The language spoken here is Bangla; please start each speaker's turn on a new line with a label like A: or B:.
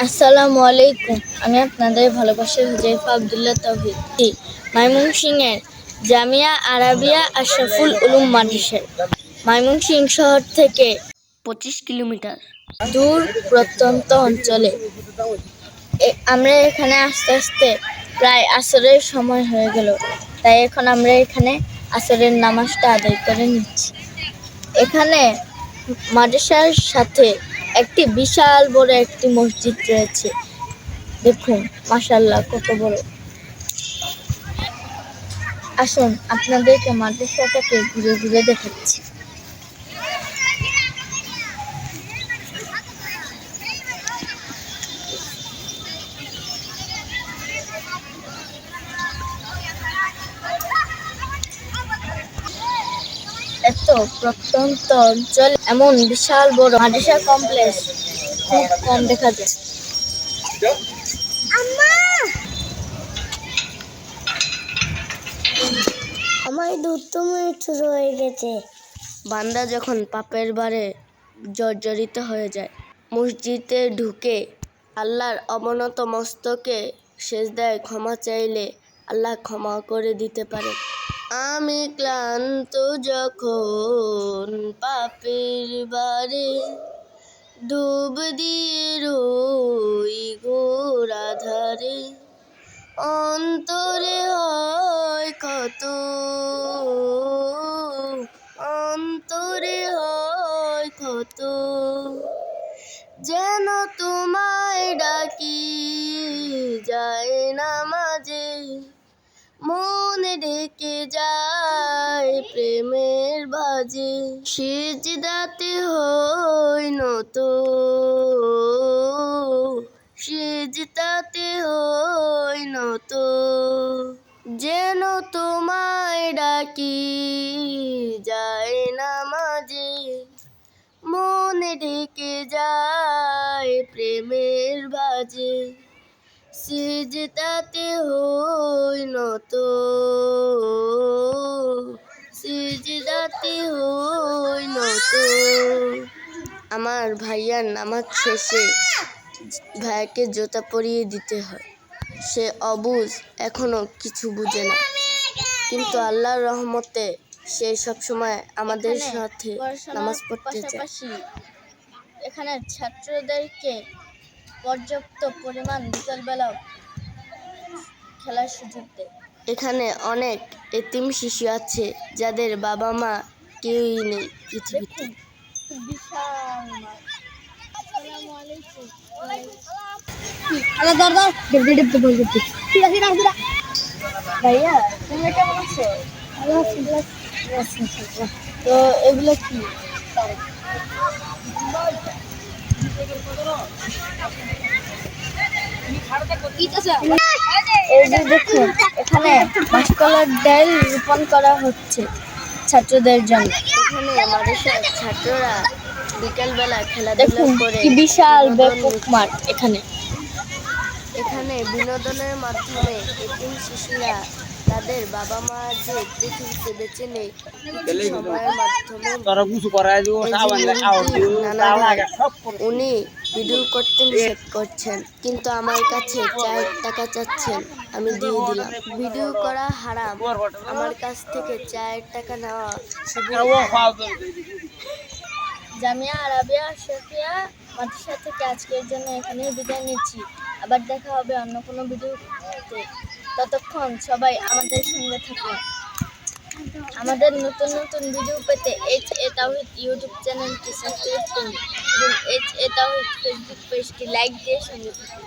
A: আসসালামু আলাইকুম। আমি আপনাদের ভালোবাসার হুজাইফা আব্দুল্লাহ তাওহীদ, ময়মনসিংহের জামিয়া আরাবিয়া আশরাফুল উলুম মাদ্রাসায়। ময়মনসিংহ শহর থেকে 25 কিলোমিটার দূর প্রত্যন্ত অঞ্চলে। আমরা এখানে আস্তে আস্তে প্রায় আসরের সময় হয়ে গেল, তাই এখন আমরা এখানে আসরের নামাজটা আদায় করে নিচ্ছি। এখানে মাদ্রাসার সাথে একটি বিশাল বড় একটি মসজিদ রয়েছে। দেখুন মাশাআল্লাহ কত বড়। আসুন আপনাদেরকে মাদ্রাসাটাকে ঘুরে ঘুরে দেখাচ্ছি। এত প্রত্যন্ত অঞ্চল এমন বিশাল বড় মাদ্রাসা কমপ্লেক্স খুব কম দেখা যায়।
B: আমার 2 মিনিট শুরু হয়ে গেছে।
A: বান্দা যখন পাপের ভারে জর্জরিত হয়ে যায়, মসজিদে ঢুকে আল্লাহর অবনত মস্তকে সেজদায় ক্ষমা চাইলে আল্লাহ ক্ষমা করে দিতে পারে। আমি ক্লান্ত যখন পাপের ভারে ডুব দিয়ে রই ঘোর আধারে, অন্তরে হয় কত, অন্তরে হয় কত, যেন তোমায় ডাকি যায় না মাঝে, মন ডেকে যায় প্রেমের বাজে, সিজদাতে হই নত, সিজদাতে হই নত, যেন তোমায় ডাকি যায় না মাঝে, মন ডেকে যায় প্রেমের বাজে, সিজদাতে হই নত, সিজদাতে হই নত। আমার ভাইয়ার নামাজ শেষে ভাইয়াকে জুতা পরিয়ে দিতে হয়। সে অবুঝ, এখনো কিছু বুঝে না, কিন্তু আল্লাহর রহমতে সে সবসময় আমাদের সাথে নামাজ পড়তে চায়। এখানে ছাত্রদেরকে পর্যাপ্ত পরিমাণ বিকালবেলাও খেলার সুযোগ দেয়। এখানে অনেক এতিম শিশু আছে যাদের বাবা মা কেউই নেই পৃথিবীতে। বিশাল মাঠ। আসসালামু আলাইকুম। ভাইয়া তুমি কেমন আছো? তো এগুলো কি? এই যে দেখুন, এখানে মাসকলার ডাল রোপণ করা হচ্ছে ছাত্রদের জন্য। এখানে মাদ্রাসার ছাত্ররা বিকালবেলা খেলাধুলা করে। কি বিশাল ব্যাপক মাঠ। এখানে বিনোদনের মাধ্যমে এতিম শিশুরা তাদের বাবা মা যে পৃথিবীতে বেঁচে নেই, সময়ের মাধ্যমে উনি ভিডিও করতে নিষেধ করছেন, কিন্তু আমার কাছে 4 টাকা চাচ্ছেন, আমি দিয়ে দিলাম। ভিডিও করা হারাম, আমার কাছ থেকে 4 টাকা নেওয়া। জামিয়া আরাবিয়া আশরাফিয়া মাদ্রাসা থেকে আজকের জন্য এখানেই বিদায় নিচ্ছি। আবার দেখা হবে অন্য কোনো ভিডিওতে। ততক্ষণ সবাই আমাদের সঙ্গে থাকুন। আমাদের নতুন নতুন ভিডিও পেতে HA তাওহীদ ইউটিউব চ্যানেলটি সাবস্ক্রাইব করুন এবং HA তাওহীদ ফেসবুক পেজটি লাইক দিয়ে সঙ্গে থাকুন।